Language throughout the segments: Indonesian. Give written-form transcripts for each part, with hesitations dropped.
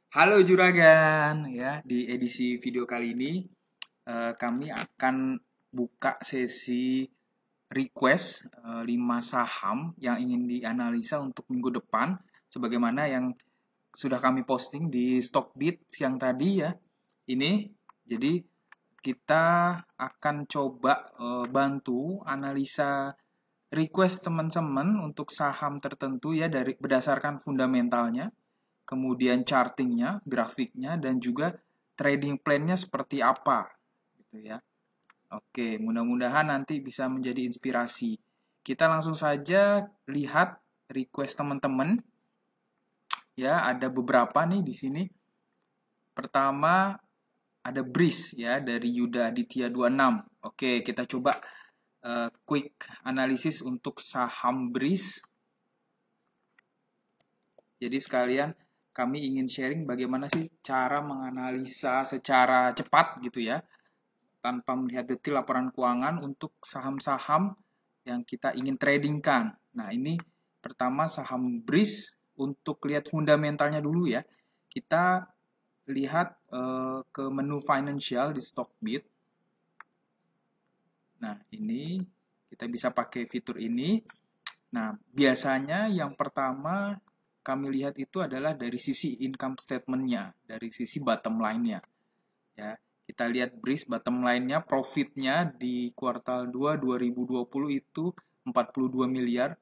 Halo Juragan, ya di edisi video kali ini kami akan buka sesi request 5 saham yang ingin dianalisa untuk minggu depan, sebagaimana yang sudah kami posting di Stockbit siang tadi ya. Ini jadi kita akan coba bantu analisa request teman-teman untuk saham tertentu ya dari berdasarkan fundamentalnya, kemudian chartingnya, grafiknya, dan juga trading plan-nya seperti apa, gitu ya. Oke, mudah-mudahan nanti bisa menjadi inspirasi. Kita langsung saja lihat request teman-teman. Ya, ada beberapa nih di sini. Pertama ada Breeze ya dari Yuda Aditya 26. Oke, kita coba quick analisis untuk saham Breeze. Jadi sekalian kami ingin sharing bagaimana sih cara menganalisa secara cepat gitu ya, tanpa melihat detail laporan keuangan untuk saham-saham yang kita ingin tradingkan. Nah, ini pertama saham Breeze, untuk lihat fundamentalnya dulu ya. Kita lihat ke menu financial di Stockbit. Nah, ini kita bisa pakai fitur ini. Nah, biasanya yang pertama kami lihat itu adalah dari sisi income statement-nya, dari sisi bottom line-nya. Ya, kita lihat Breeze bottom line-nya, profit-nya di kuartal 2 2020 itu 42 miliar.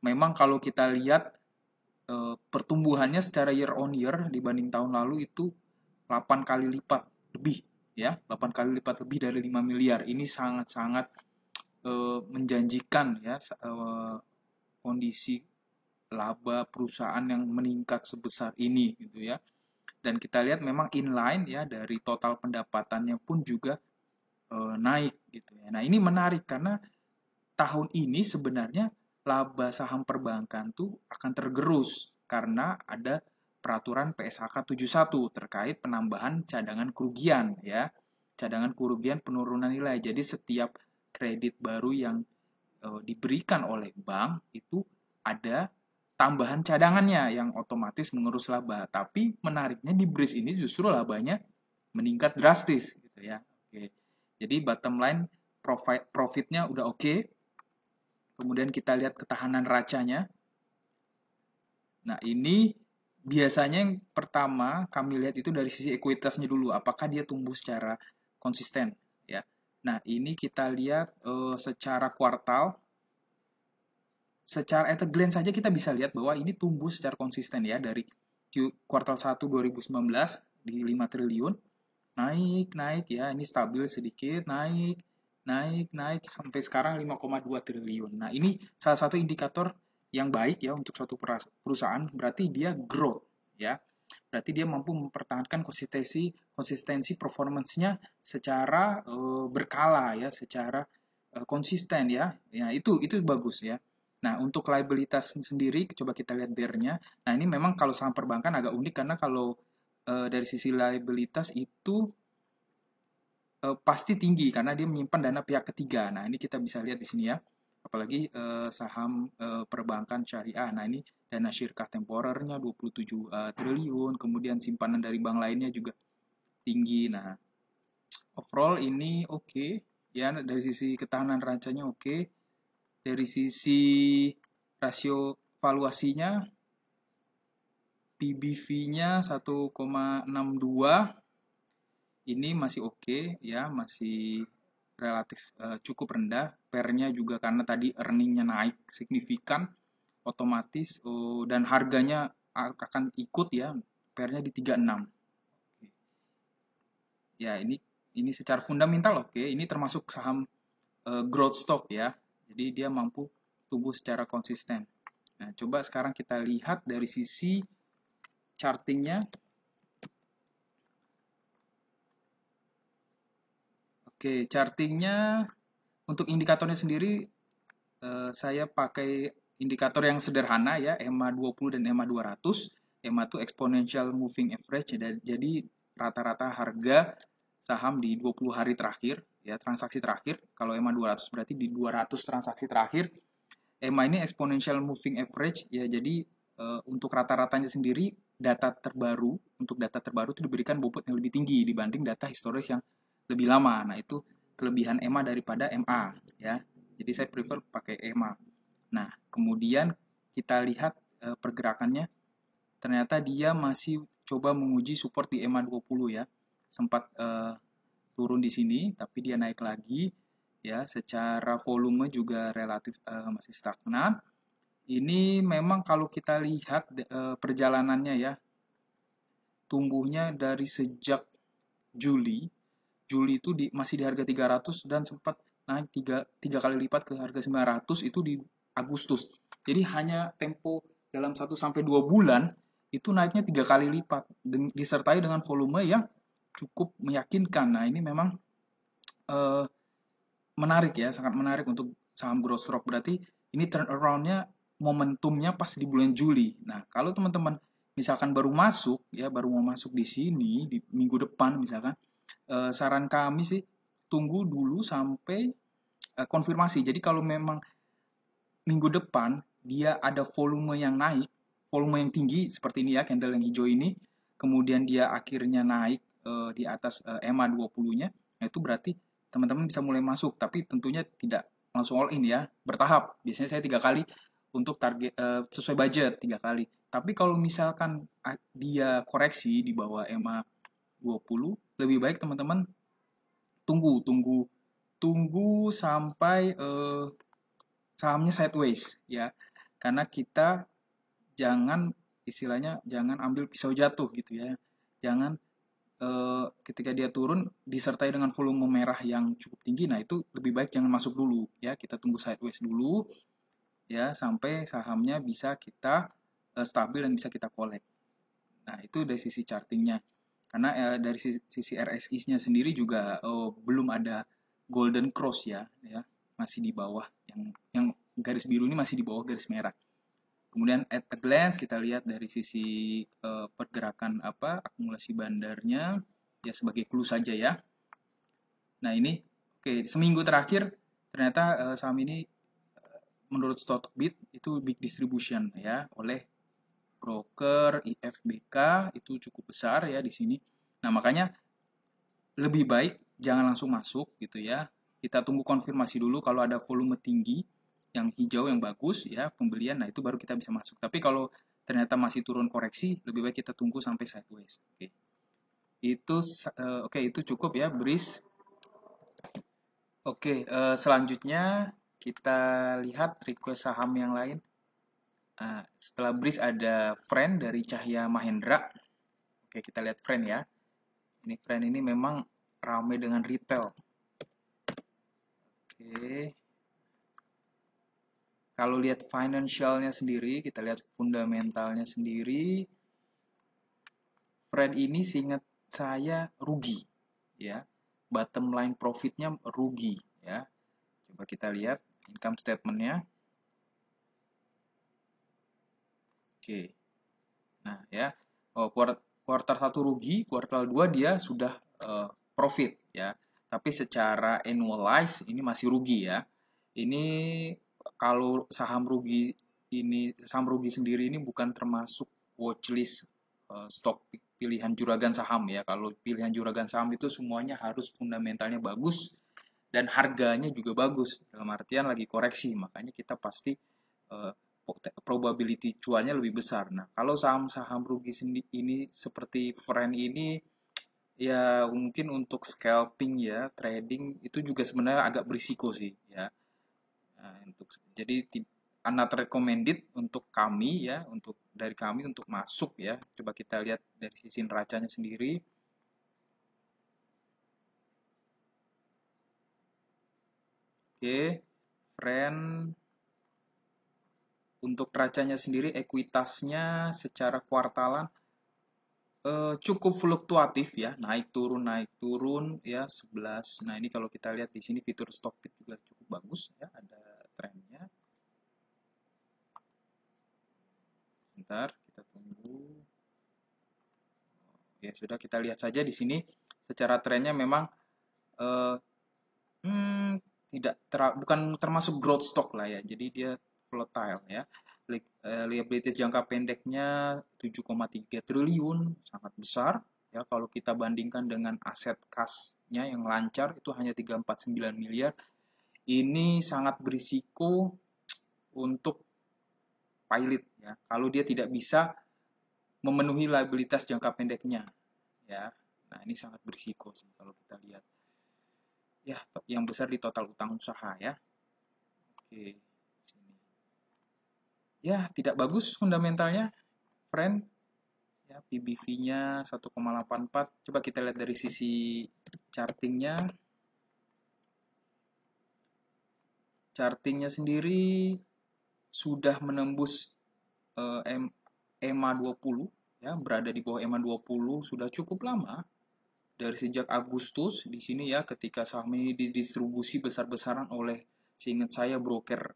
Memang kalau kita lihat pertumbuhannya secara year on year dibanding tahun lalu itu 8 kali lipat lebih ya, 8 kali lipat lebih dari 5 miliar. Ini sangat-sangat menjanjikan ya, kondisi laba perusahaan yang meningkat sebesar ini gitu ya. Dan kita lihat memang inline ya, dari total pendapatannya pun juga naik gitu ya. Nah, ini menarik karena tahun ini sebenarnya laba saham perbankan tuh akan tergerus karena ada peraturan PSHK 71 terkait penambahan cadangan kerugian ya. Cadangan kerugian penurunan nilai. Jadi setiap kredit baru yang diberikan oleh bank itu ada tambahan cadangannya yang otomatis mengurus laba. Tapi menariknya di Breeze ini justru labanya meningkat drastis gitu ya. Oke. Jadi bottom line profitnya udah oke. Kemudian kita lihat ketahanan racanya. Nah, ini biasanya yang pertama kami lihat itu dari sisi ekuitasnya dulu, apakah dia tumbuh secara konsisten ya. Nah, ini kita lihat secara kuartal. Secara at a glance saja kita bisa lihat bahwa ini tumbuh secara konsisten ya, dari kuartal 1 2019 di 5 triliun, naik ya, ini stabil sedikit, naik sampai sekarang 5,2 triliun. Nah, ini salah satu indikator yang baik ya untuk suatu perusahaan, berarti dia growth ya. Berarti dia mampu mempertahankan konsistensi performance-nya secara berkala ya, secara konsisten ya. Ya, itu bagus ya. Nah, untuk liabilitas sendiri, coba kita lihat DER-nya. Nah, ini memang kalau saham perbankan agak unik karena kalau dari sisi liabilitas itu pasti tinggi karena dia menyimpan dana pihak ketiga. Nah, ini kita bisa lihat di sini ya. Apalagi saham perbankan syariah. Nah, ini dana syirkah temporernya 27 triliun, kemudian simpanan dari bank lainnya juga tinggi. Nah, overall ini oke. Ya, dari sisi ketahanan rancanya oke. Dari sisi rasio valuasinya, PBV-nya 1,62, ini masih oke ya, masih relatif cukup rendah. PER-nya juga karena tadi earning-nya naik signifikan, otomatis dan harganya akan ikut ya, PER-nya di 36. Ya, ini secara fundamental oke. Ini termasuk saham growth stock ya. Jadi dia mampu tumbuh secara konsisten. Nah, coba sekarang kita lihat dari sisi chartingnya. Oke, chartingnya untuk indikatornya sendiri saya pakai indikator yang sederhana ya, EMA 20 dan EMA 200. EMA itu exponential moving average, jadi rata-rata harga saham di 20 hari terakhir ya, transaksi terakhir. Kalau EMA 200 berarti di 200 transaksi terakhir. EMA ini exponential moving average ya, jadi untuk rata-ratanya sendiri data terbaru untuk data terbaru itu diberikan bobot yang lebih tinggi dibanding data historis yang lebih lama. Nah, itu kelebihan EMA daripada MA ya. Jadi saya prefer pakai EMA. Nah, kemudian kita lihat pergerakannya, ternyata dia masih coba menguji support di EMA 20 ya. Sempat turun di sini, tapi dia naik lagi ya. Secara volume juga relatif masih stagnan. Ini memang kalau kita lihat perjalanannya ya, tumbuhnya dari sejak Juli itu masih di harga 300 dan sempat naik 3 kali lipat ke harga 900 itu di Agustus. Jadi hanya tempo dalam 1 sampai 2 bulan itu naiknya 3 kali lipat disertai dengan volume yang cukup meyakinkan. Nah, ini memang menarik ya, sangat menarik untuk saham growth stock. Berarti ini turnaround-nya, momentumnya pas di bulan Juli. Nah, kalau teman-teman misalkan baru masuk ya, baru mau masuk di sini di minggu depan misalkan, saran kami sih tunggu dulu sampai konfirmasi. Jadi kalau memang minggu depan dia ada volume yang naik, volume yang tinggi seperti ini ya, candle yang hijau ini, kemudian dia akhirnya naik di atas EMA 20-nya, nah itu berarti teman-teman bisa mulai masuk, tapi tentunya tidak langsung all in ya, bertahap. Biasanya saya 3 kali untuk target sesuai budget 3 kali. Tapi kalau misalkan dia koreksi di bawah EMA 20, lebih baik teman-teman tunggu sampai sahamnya sideways ya. Karena kita istilahnya jangan ambil pisau jatuh gitu ya. Jangan ketika dia turun disertai dengan volume merah yang cukup tinggi, nah itu lebih baik jangan masuk dulu ya. Kita tunggu sideways dulu ya sampai sahamnya bisa kita stabil dan bisa kita collect. Nah, itu dari sisi chartingnya. Karena dari sisi RSI-nya sendiri juga belum ada golden cross ya, masih di bawah yang garis biru ini masih di bawah garis merah. Kemudian at a glance kita lihat dari sisi pergerakan akumulasi bandarnya ya, sebagai clue saja ya. Nah, ini seminggu terakhir ternyata saham ini menurut Stockbit itu big distribution ya, oleh broker IFBK itu cukup besar ya di sini. Nah, makanya lebih baik jangan langsung masuk gitu ya. Kita tunggu konfirmasi dulu kalau ada volume tinggi yang hijau yang bagus ya pembelian, nah itu baru kita bisa masuk. Tapi kalau ternyata masih turun koreksi, lebih baik kita tunggu sampai sideways. Itu cukup ya Breeze. Selanjutnya kita lihat request saham yang lain. Setelah Breeze ada Friend dari Cahya Mahendra. Kita lihat Friend ya. Ini Friend ini memang ramai dengan retail. Kalau lihat financialnya sendiri, kita lihat fundamentalnya sendiri, Friend ini seingat saya rugi ya. Bottom line profitnya rugi ya. Coba kita lihat income statementnya. Nah ya, kuartal 1 rugi, kuartal 2 dia sudah profit ya. Tapi secara annualize ini masih rugi ya. Ini kalau saham rugi sendiri ini bukan termasuk watchlist stok pilihan juragan saham ya. Kalau pilihan juragan saham itu semuanya harus fundamentalnya bagus dan harganya juga bagus. Dalam artian lagi koreksi, makanya kita pasti probability cuannya lebih besar. Nah, kalau saham-saham rugi ini seperti Friend ini ya mungkin untuk scalping ya, trading itu juga sebenarnya agak berisiko sih ya. Jadi not recommended untuk kami ya, dari kami untuk masuk ya. Coba kita lihat dari sisi neracanya sendiri. Friend untuk neracanya sendiri, ekuitasnya secara kuartalan cukup fluktuatif ya, naik turun ya 11. Nah, ini kalau kita lihat di sini fitur Stockbit juga cukup bagus ya, ada trennya. Sebentar, kita tunggu. Ya sudah, kita lihat saja di sini secara trennya memang bukan termasuk growth stock lah ya. Jadi dia volatile ya. liabilities jangka pendeknya 7,3 triliun, sangat besar. Ya, kalau kita bandingkan dengan aset kasnya yang lancar itu hanya 349 miliar. Ini sangat berisiko untuk pilot ya. Kalau dia tidak bisa memenuhi liabilitas jangka pendeknya ya. Nah, ini sangat berisiko sih kalau kita lihat. Ya, yang besar di total utang usaha ya. Oke. Ya, tidak bagus fundamentalnya, friend. Ya, PBV-nya 1,84. Coba kita lihat dari sisi chartingnya. Chartingnya sendiri sudah menembus EMA 20, ya, berada di bawah EMA 20 sudah cukup lama. Dari sejak Agustus di sini ya, ketika saham ini didistribusi besar-besaran oleh, seingat saya, broker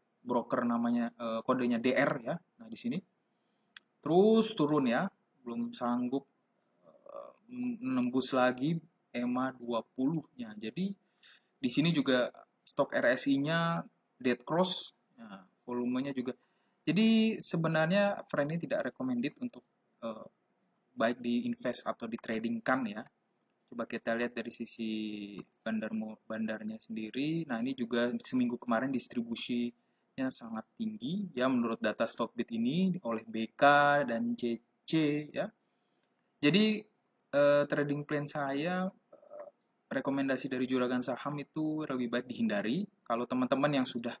namanya kodenya DR ya. Nah, di sini terus turun ya, belum sanggup menembus lagi EMA 20-nya. Jadi di sini juga stok RSI-nya dead cross. Nah, volumenya juga. Jadi sebenarnya friend ini tidak recommended untuk baik di invest atau di trading kan ya. Coba kita lihat dari sisi bandarnya sendiri. Nah, ini juga seminggu kemarin distribusinya sangat tinggi ya menurut data Stockbit ini oleh BK dan CC ya. Jadi trading plan saya, rekomendasi dari juragan saham itu lebih baik dihindari. Kalau teman-teman yang sudah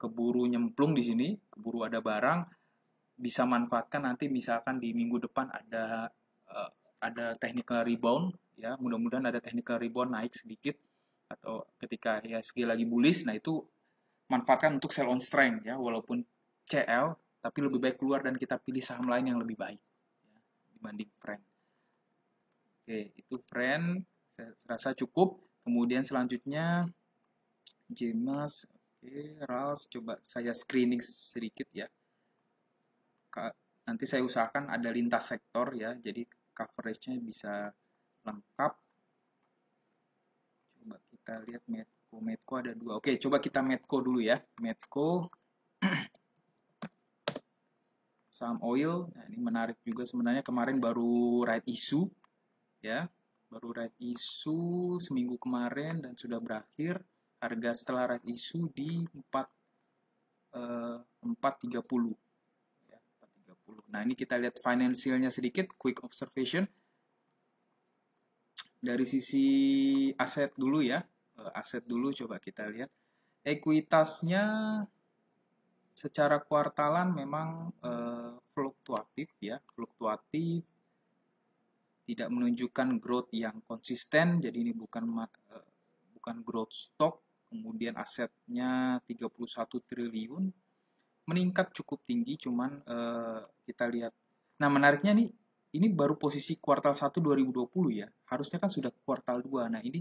keburu nyemplung di sini, keburu ada barang, bisa manfaatkan nanti misalkan di minggu depan ada technical rebound ya, mudah-mudahan ada technical rebound naik sedikit, atau ketika IHSG lagi bullish, nah itu manfaatkan untuk sell on strength ya, walaupun CL tapi lebih baik keluar dan kita pilih saham lain yang lebih baik ya, dibanding friend. Oke, itu friend saya rasa cukup. Kemudian selanjutnya Jemas, oke, RALS coba saya screening sedikit ya. Nanti saya usahakan ada lintas sektor ya, jadi coveragenya bisa lengkap. Coba kita lihat Medco ada 2. Oke, coba kita Medco dulu ya. Medco saham oil. Nah, ini menarik juga sebenarnya, kemarin baru right issue ya. Baru right issue seminggu kemarin dan sudah berakhir. Harga setelah right issue di 430. Ya, 430. Nah, ini kita lihat financialnya sedikit, quick observation. Dari sisi aset dulu ya, aset dulu coba kita lihat. Ekuitasnya secara kuartalan memang fluktuatif ya, tidak menunjukkan growth yang konsisten, jadi ini bukan growth stock. Kemudian asetnya 31 triliun, meningkat cukup tinggi, cuman kita lihat. Nah, menariknya nih, ini baru posisi kuartal 1 2020 ya. Harusnya kan sudah kuartal 2. Nah, ini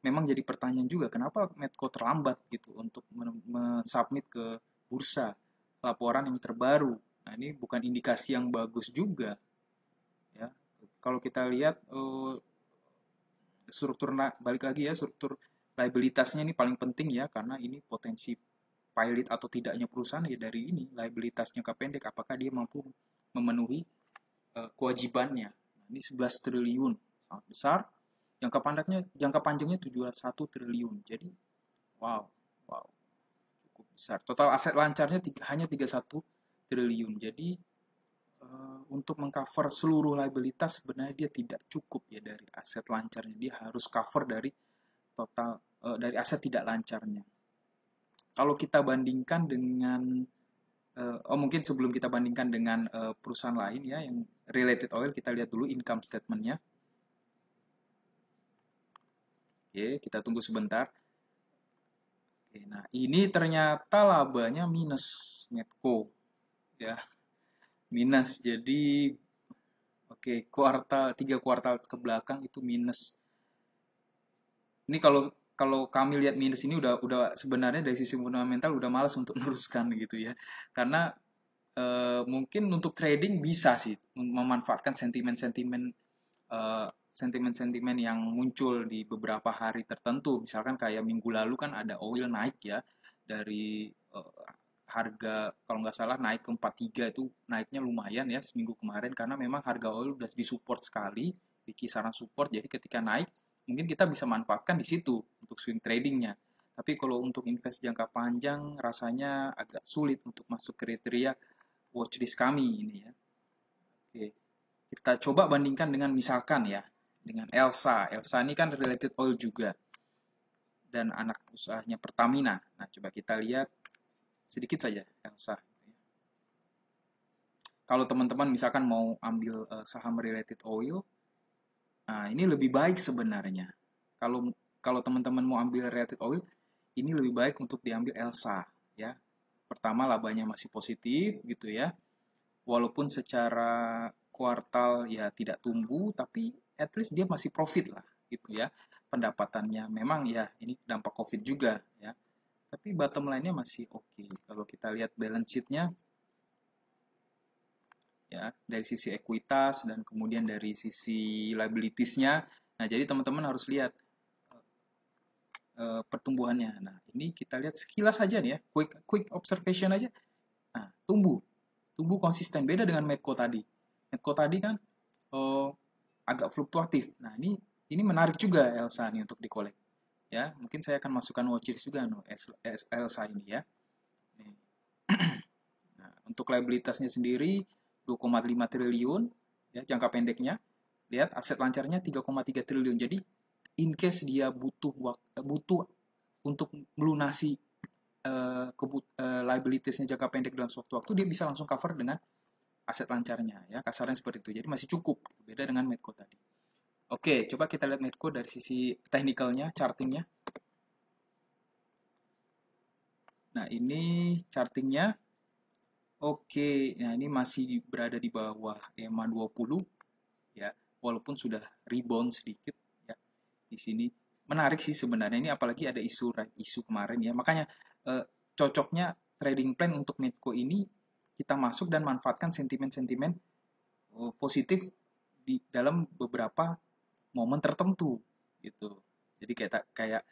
memang jadi pertanyaan juga, kenapa Medco terlambat gitu untuk submit ke bursa laporan yang terbaru. Nah, ini bukan indikasi yang bagus juga. Ya. Kalau kita lihat struktur, balik lagi ya, struktur liabilitasnya ini paling penting ya, karena ini potensi pilot atau tidaknya perusahaan ya dari ini, liabilitas jangka pendek, apakah dia mampu memenuhi kewajibannya. Nah, ini 11 triliun, sangat besar. Jangka panjangnya 701 triliun. Jadi wow, cukup besar. Total aset lancarnya hanya 31 triliun. Jadi untuk mengcover seluruh liabilitas sebenarnya dia tidak cukup ya dari aset lancarnya. Dia harus cover dari total dari aset tidak lancarnya. Kalau kita bandingkan dengan mungkin sebelum kita bandingkan dengan perusahaan lain ya yang related oil, kita lihat dulu income statement-nya. Oke, kita tunggu sebentar. Oke, nah ini ternyata labanya minus Medco ya, minus. Jadi oke, 3 kuartal ke belakang itu minus. Ini kalau kami lihat minus ini udah sebenarnya dari sisi fundamental udah malas untuk meneruskan gitu ya, karena mungkin untuk trading bisa sih memanfaatkan sentimen-sentimen yang muncul di beberapa hari tertentu. Misalkan kayak minggu lalu kan ada oil naik ya, dari harga kalau nggak salah naik ke 43 itu naiknya lumayan ya seminggu kemarin karena memang harga oil udah disupport sekali di kisaran support. Jadi ketika naik mungkin kita bisa manfaatkan di situ untuk swing tradingnya. Tapi kalau untuk invest jangka panjang rasanya agak sulit untuk masuk kriteria watchlist kami ini ya. Oke, kita coba bandingkan dengan misalkan ya dengan Elsa. Elsa ini kan related oil juga dan anak usahanya Pertamina. Nah, coba kita lihat sedikit saja Elsa. Kalau teman-teman misalkan mau ambil saham related oil, nah ini lebih baik sebenarnya. Kalau kalau teman-teman mau ambil related oil, ini lebih baik untuk diambil Elsa ya. Pertama labanya masih positif gitu ya. Walaupun secara kuartal ya tidak tumbuh, tapi at least dia masih profit lah gitu ya. Pendapatannya memang ya ini dampak Covid juga ya. Tapi bottom line-nya masih oke. Kalau kita lihat balance sheet-nya ya dari sisi ekuitas dan kemudian dari sisi liabilities-nya. Nah, jadi teman-teman harus lihat pertumbuhannya. Nah, ini kita lihat sekilas saja nih ya, quick observation aja. Nah, tumbuh konsisten beda dengan Medco tadi. Medco tadi kan agak fluktuatif. Nah, ini menarik juga Elsa nih untuk dikolek. Ya, mungkin saya akan masukkan watchlist juga Elsa ini ya. Nah, untuk liabilitasnya sendiri 2,5 triliun ya jangka pendeknya. Lihat aset lancarnya 3,3 triliun. Jadi in case dia butuh untuk melunasi liabilitiesnya jangka pendek dalam suatu waktu, dia bisa langsung cover dengan aset lancarnya ya, kasarnya seperti itu. Jadi masih cukup, beda dengan Medco tadi. Oke, coba kita lihat Medco dari sisi technicalnya, chartingnya. Nah, ini chartingnya. Oke, nah ini masih berada di bawah EMA 20 ya, walaupun sudah rebound sedikit ya di sini. Menarik sih sebenarnya ini, apalagi ada isu kemarin ya. Makanya cocoknya trading plan untuk Medco ini kita masuk dan manfaatkan sentimen-sentimen positif di dalam beberapa momen tertentu gitu. Jadi kayak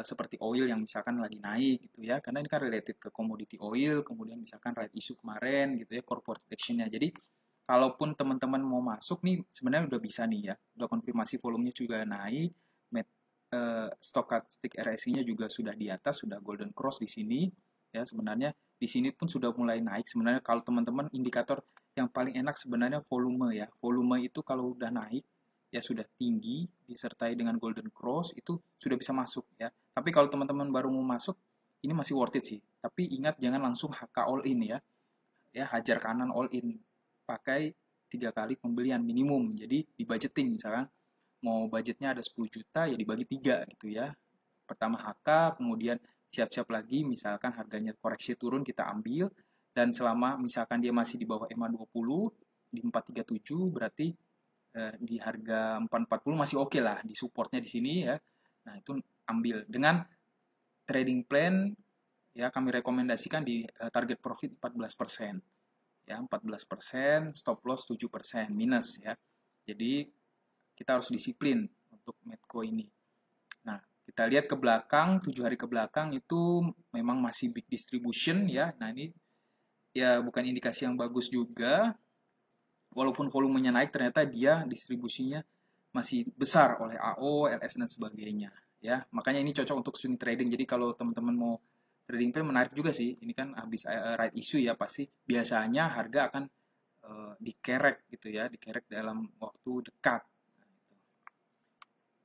seperti oil yang misalkan lagi naik gitu ya, karena ini kan related ke commodity oil, kemudian misalkan right issue kemarin gitu ya, corporate action-nya. Jadi kalaupun teman-teman mau masuk nih sebenarnya udah bisa nih ya, udah konfirmasi volumenya juga naik, stochastic RSI-nya juga sudah di atas, sudah golden cross di sini ya. Sebenarnya di sini pun sudah mulai naik. Sebenarnya kalau teman-teman indikator yang paling enak sebenarnya volume ya. Volume itu kalau udah naik ya sudah tinggi disertai dengan golden cross itu sudah bisa masuk ya. Tapi kalau teman-teman baru mau masuk ini masih worth it sih. Tapi ingat jangan langsung HK all in ya. Ya hajar kanan all in. Pakai 3 kali pembelian minimum. Jadi di budgeting misalkan mau budgetnya ada 10 juta ya dibagi 3 gitu ya. Pertama HK, kemudian siap-siap lagi misalkan harganya koreksi turun kita ambil, dan selama misalkan dia masih di bawah EMA 20 di 437 berarti di harga 440 masih oke lah, di supportnya di sini ya. Nah, itu ambil dengan trading plan ya, kami rekomendasikan di target profit 14%. Ya, 14%, stop loss 7% minus ya. Jadi kita harus disiplin untuk Medco ini. Nah, kita lihat ke belakang, 7 hari ke belakang itu memang masih big distribution ya. Nah, ini ya bukan indikasi yang bagus juga. Walaupun volumenya naik, ternyata dia distribusinya masih besar oleh AO, LS, dan sebagainya. Ya, makanya ini cocok untuk swing trading. Jadi kalau teman-teman mau trading plan menarik juga sih. Ini kan habis right issue ya, pasti biasanya harga akan dikerek gitu ya, dikerek dalam waktu dekat.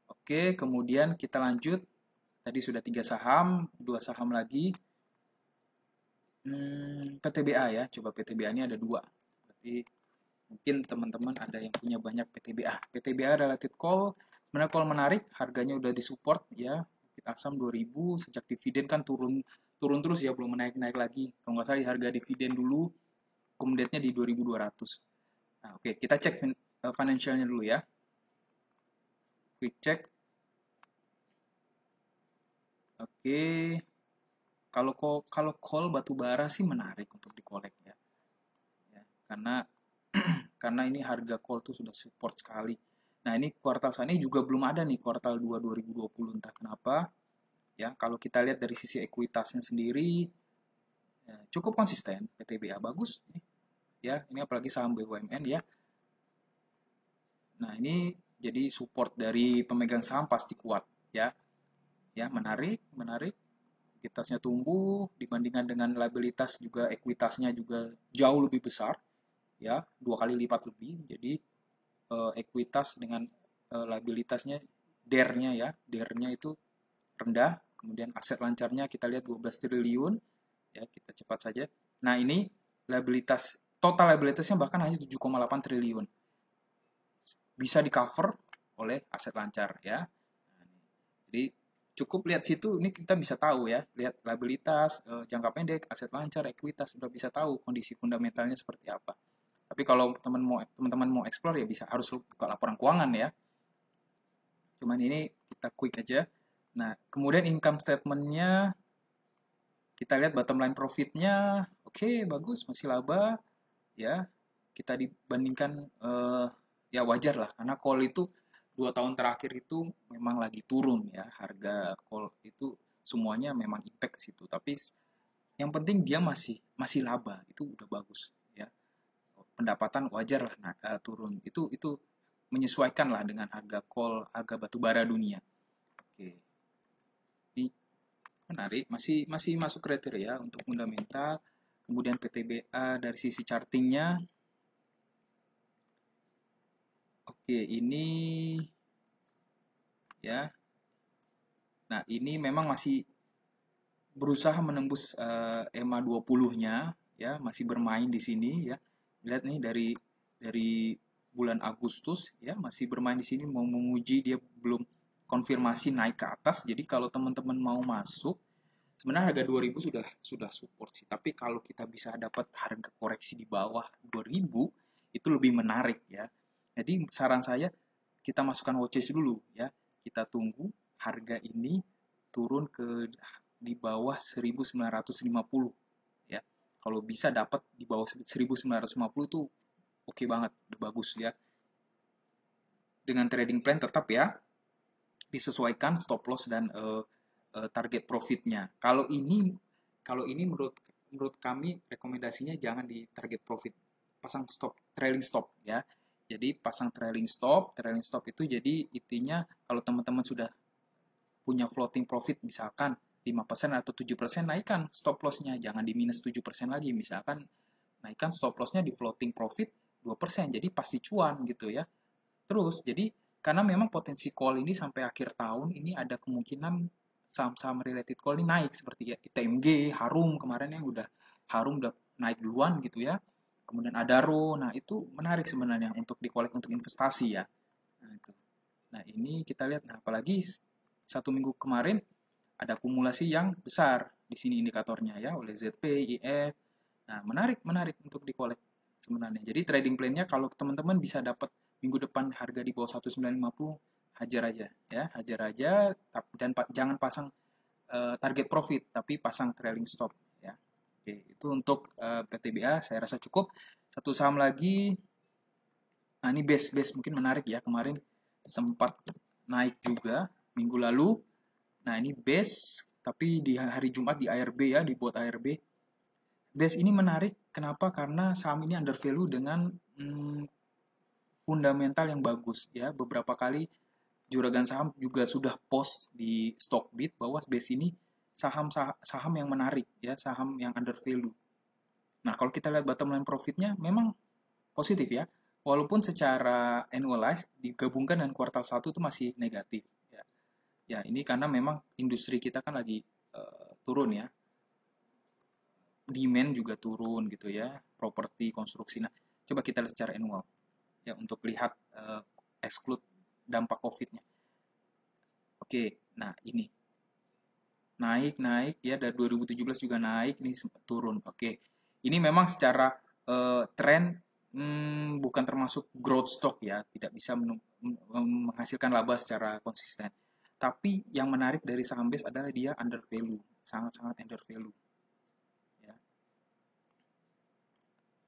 Oke, kemudian kita lanjut. Tadi sudah 3 saham, 2 saham lagi. PTBA ya, coba PTBA ini ada 2. Berarti mungkin teman-teman ada yang punya banyak PTBA. PTBA related call, sebenarnya call menarik, harganya udah disupport ya. Kita Asam 2000, sejak dividen kan turun terus ya, belum naik-naik lagi. Kalau nggak salah di harga dividen dulu, kemudiannya di 2200. Nah, oke, kita cek financialnya dulu ya. Quick check. Oke. Kalau call batu bara sih menarik untuk dikolek ya. Karena karena ini harga call tuh sudah support sekali. Nah, ini kuartal ini juga belum ada nih kuartal 2 2020 entah kenapa. Ya, kalau kita lihat dari sisi ekuitasnya sendiri Ya, cukup konsisten, PTBA bagus. Ya, ini apalagi saham BUMN ya. Nah, ini jadi support dari pemegang saham pasti kuat ya. Ya, menarik, menarik. Ekuitasnya tumbuh dibandingkan dengan liabilitas juga ekuitasnya juga jauh lebih besar ya, 2 kali lipat lebih. Jadi ekuitas dengan liabilitasnya DER-nya ya, DER-nya itu rendah. Kemudian aset lancarnya kita lihat 12 triliun ya, kita cepat saja. Nah, ini liabilitas total liabilitasnya bahkan hanya 7,8 triliun. Bisa di-cover oleh aset lancar ya. Jadi cukup lihat situ, ini kita bisa tahu ya, lihat liabilitas, jangka pendek, aset lancar, ekuitas, sudah bisa tahu kondisi fundamentalnya seperti apa. Tapi kalau teman-teman mau explore ya bisa harus buka laporan keuangan ya. Cuman ini kita quick aja. Nah, kemudian income statement-nya kita lihat bottom line profit-nya, oke, bagus, masih laba ya. Kita dibandingkan ya wajar lah karena call itu 2 tahun terakhir itu memang lagi turun ya, harga call itu semuanya memang impact ke situ, tapi yang penting dia masih laba, itu udah bagus ya. Pendapatan wajar lah turun, itu menyesuaikan lah dengan harga call, harga batubara dunia. Oke, ini menarik, masih masuk kriteria untuk fundamental. Kemudian PTBA dari sisi chartingnya, oke, ini ya. Nah, ini memang masih berusaha menembus EMA 20-nya ya, masih bermain di sini ya. Lihat nih dari bulan Agustus ya, masih bermain di sini, mau menguji, dia belum konfirmasi naik ke atas. Jadi kalau teman-teman mau masuk, sebenarnya harga 2000 sudah support sih. Tapi kalau kita bisa dapat harga koreksi di bawah 2000 itu lebih menarik ya. Jadi saran saya kita masukkan watchlist dulu ya. Kita tunggu harga ini turun ke di bawah 1950 ya. Kalau bisa dapat di bawah 1950 itu oke banget, udah bagus ya. Dengan trading plan tetap ya disesuaikan stop loss dan target profitnya. Kalau ini menurut kami rekomendasinya jangan di target profit, pasang trailing stop ya. Jadi pasang trailing stop itu jadi intinya kalau teman-teman sudah punya floating profit misalkan 5% atau 7%, naikkan stop loss-nya, jangan di minus 7% lagi. Misalkan naikkan stop loss-nya di floating profit 2%, jadi pasti cuan gitu ya. Terus, jadi karena memang potensi call ini sampai akhir tahun ini ada kemungkinan saham-saham related call ini naik seperti ya ITMG, Harum kemarin yang Harum udah naik duluan gitu ya. Kemudian Adaro, nah itu menarik sebenarnya untuk di-collect untuk investasi ya. Nah ini kita lihat, nah apalagi 1 minggu kemarin ada akumulasi yang besar di sini indikatornya ya oleh ZP, IF. Nah menarik untuk di-collect sebenarnya. Jadi trading plan-nya kalau teman-teman bisa dapat minggu depan harga di bawah 1950, hajar aja ya, hajar aja, dan jangan pasang target profit tapi pasang trailing stop ya. Oke, itu untuk PTBA saya rasa cukup. Satu saham lagi, nah ini base mungkin menarik ya, kemarin sempat naik juga minggu lalu. Nah ini base tapi di hari Jumat di ARB ya, dibuat ARB. Base ini menarik kenapa? Karena saham ini under value dengan fundamental yang bagus ya. Beberapa kali Juragan Saham juga sudah post di Stockbit bahwa base ini saham yang menarik ya, saham yang under value. Nah, kalau kita lihat bottom line profitnya memang positif ya. Walaupun secara annualized digabungkan dengan kuartal 1 itu masih negatif ya. Ya, ini karena memang industri kita kan lagi turun ya. Demand juga turun gitu ya, properti, konstruksi. Nah, coba kita lihat secara annual ya untuk lihat exclude dampak COVID-nya. Oke, nah ini naik ya, dari 2017 juga naik, ini sempat turun. Oke, ini memang secara tren bukan termasuk growth stock ya, tidak bisa menghasilkan laba secara konsisten. Tapi yang menarik dari saham base adalah dia under value, sangat-sangat under value. Ya.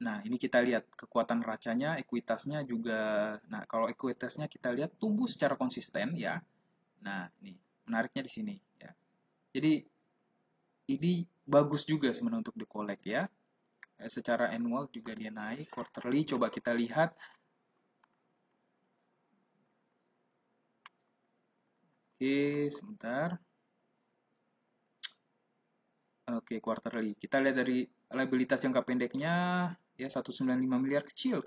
Nah, ini kita lihat kekuatan racanya, ekuitasnya juga. Nah, kalau ekuitasnya kita lihat tumbuh secara konsisten ya. Nah, ini menariknya di sini ya. Jadi ini bagus juga sebenarnya untuk di-collect ya. Secara annual juga dia naik, quarterly coba kita lihat. Oke, sebentar. Oke, quarterly. Kita lihat dari liabilitas jangka pendeknya ya 195 miliar, kecil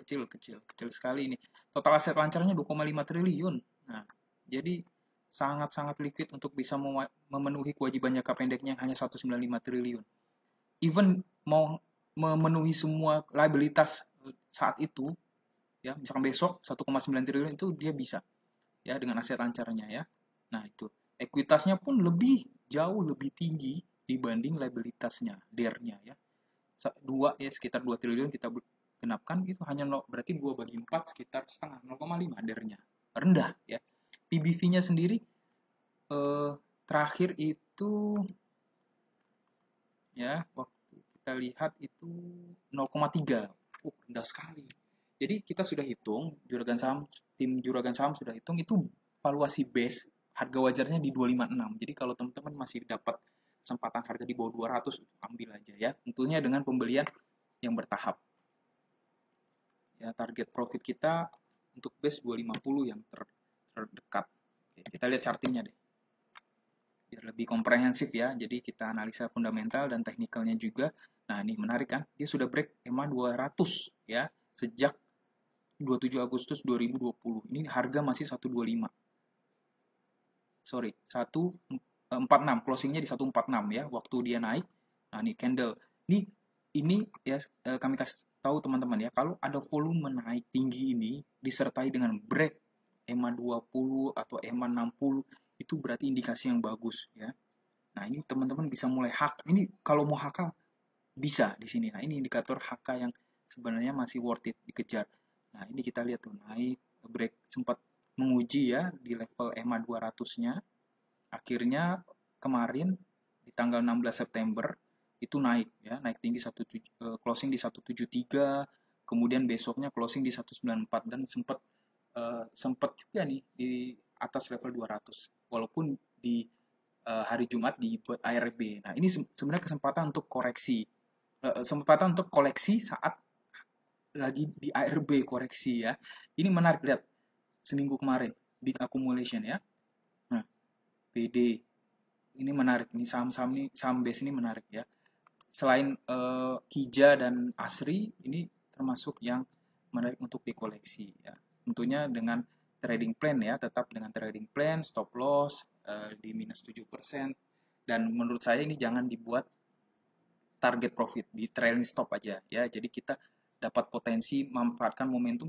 sekali ini. Total aset lancarnya 2,5 triliun. Nah, jadi sangat-sangat liquid untuk bisa memenuhi kewajiban jangka pendeknya hanya 195 triliun. Even mau memenuhi semua liabilitas saat itu ya, misalkan besok 1,9 triliun itu dia bisa ya dengan aset lancarnya ya. Nah, itu ekuitasnya pun jauh lebih tinggi dibanding liabilitasnya, DER-nya ya. Sekitar 2 triliun kita genapkan itu hanya berarti 2 bagi 4 sekitar setengah 0,5 DER-nya. Rendah ya. PBV-nya sendiri terakhir itu ya waktu kita lihat itu 0,3. Rendah sekali. Jadi kita sudah hitung, tim juragan saham sudah hitung itu valuasi base harga wajarnya di 256. Jadi kalau teman-teman masih dapat kesempatan harga di bawah 200, ambil aja ya. Tentunya dengan pembelian yang bertahap. Ya, target profit kita untuk base 250 yang terdekat. Oke, kita lihat chartingnya deh. Biar lebih komprehensif ya. Jadi kita analisa fundamental dan teknikalnya juga. Nah, ini menarik kan? Dia sudah break EMA 200 ya sejak 27 Agustus 2020. Ini harga masih 125. Sorry, 146. Closingnya di 146 ya, waktu dia naik. Nah, ini candle. Ini ya kami kasih tahu teman-teman ya, kalau ada volume naik tinggi ini disertai dengan break EMA 20 atau EMA 60, itu berarti indikasi yang bagus ya. Nah, ini teman-teman bisa mulai ini kalau mau HK bisa di sini. Nah, ini indikator HK yang sebenarnya masih worth it dikejar. Nah, ini kita lihat tuh naik, break sempat menguji ya di level EMA 200-nya. Akhirnya kemarin di tanggal 16 September itu naik ya, naik tinggi closing di 173, kemudian besoknya closing di 194 dan sempat juga nih di atas level 200 walaupun di hari Jumat dibuat ARB. Nah, ini sebenarnya kesempatan untuk koleksi saat lagi di ARB koreksi ya. Ini menarik, lihat seminggu kemarin big accumulation ya. Nah, BD ini menarik, ini saham base ini menarik ya. Selain Kija dan Asri, ini termasuk yang menarik untuk dikoleksi ya. Tentunya dengan trading plan ya, tetap dengan trading plan, stop loss di minus 7%. Dan menurut saya ini jangan dibuat target profit, di trailing stop aja ya. Jadi kita dapat potensi memanfaatkan momentum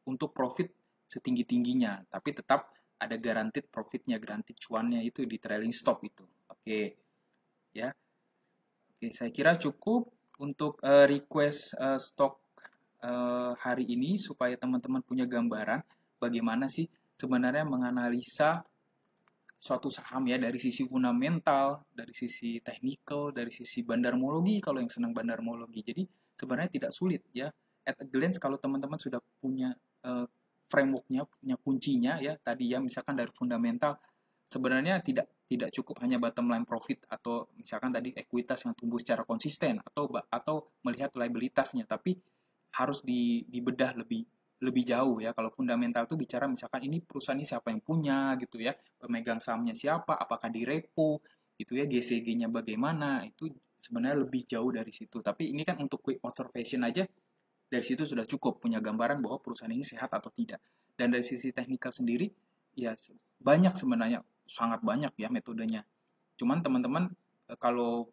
untuk profit setinggi-tingginya, tapi tetap ada guaranteed profitnya, guaranteed cuannya itu di trailing stop itu. Oke. Ya. Oke, saya kira cukup untuk request stok hari ini supaya teman-teman punya gambaran bagaimana sih sebenarnya menganalisa suatu saham ya dari sisi fundamental, dari sisi teknikal, dari sisi bandarmologi kalau yang senang bandarmologi. Jadi sebenarnya tidak sulit ya. At a glance kalau teman-teman sudah punya frameworknya, punya kuncinya ya tadi ya, misalkan dari fundamental sebenarnya tidak cukup hanya bottom line profit atau misalkan tadi ekuitas yang tumbuh secara konsisten atau melihat liabilitasnya, tapi harus dibedah lebih jauh ya. Kalau fundamental itu bicara misalkan ini perusahaan ini siapa yang punya gitu ya, pemegang sahamnya siapa, apakah di repo gitu ya, GCG-nya bagaimana, itu sebenarnya lebih jauh dari situ. Tapi ini kan untuk quick observation aja, dari situ sudah cukup punya gambaran bahwa perusahaan ini sehat atau tidak. Dan dari sisi teknikal sendiri ya banyak sebenarnya, sangat banyak ya metodenya. Cuman teman-teman kalau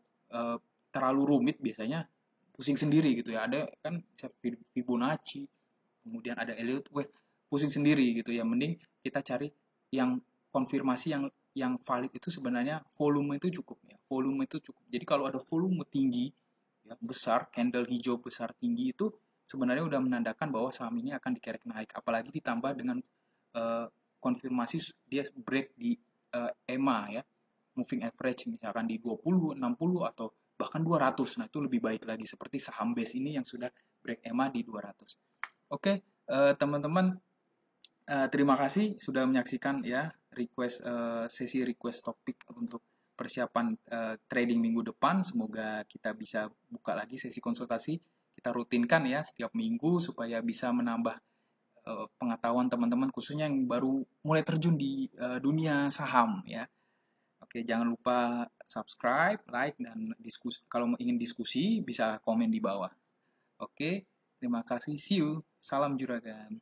terlalu rumit biasanya pusing sendiri gitu ya. Ada kan Fibonacci, kemudian ada Elliott, pusing sendiri gitu ya. Mending kita cari yang konfirmasi yang valid itu sebenarnya volume itu cukup ya. Volume itu cukup. Jadi kalau ada volume tinggi ya, besar, candle hijau besar tinggi itu sebenarnya udah menandakan bahwa saham ini akan dikerek naik. Apalagi ditambah dengan konfirmasi dia break di EMA ya, moving average misalkan di 20, 60 atau bahkan 200. Nah, itu lebih baik lagi seperti saham base ini yang sudah break EMA di 200. Oke, teman-teman, terima kasih sudah menyaksikan ya sesi request topik untuk persiapan trading minggu depan. Semoga kita bisa buka lagi sesi konsultasi. Kita rutinkan ya setiap minggu supaya bisa menambah pengetahuan teman-teman khususnya yang baru mulai terjun di dunia saham ya. Oke, jangan lupa subscribe, like, dan diskusi. Kalau ingin diskusi bisa komen di bawah. Oke, terima kasih. See you. Salam juragan.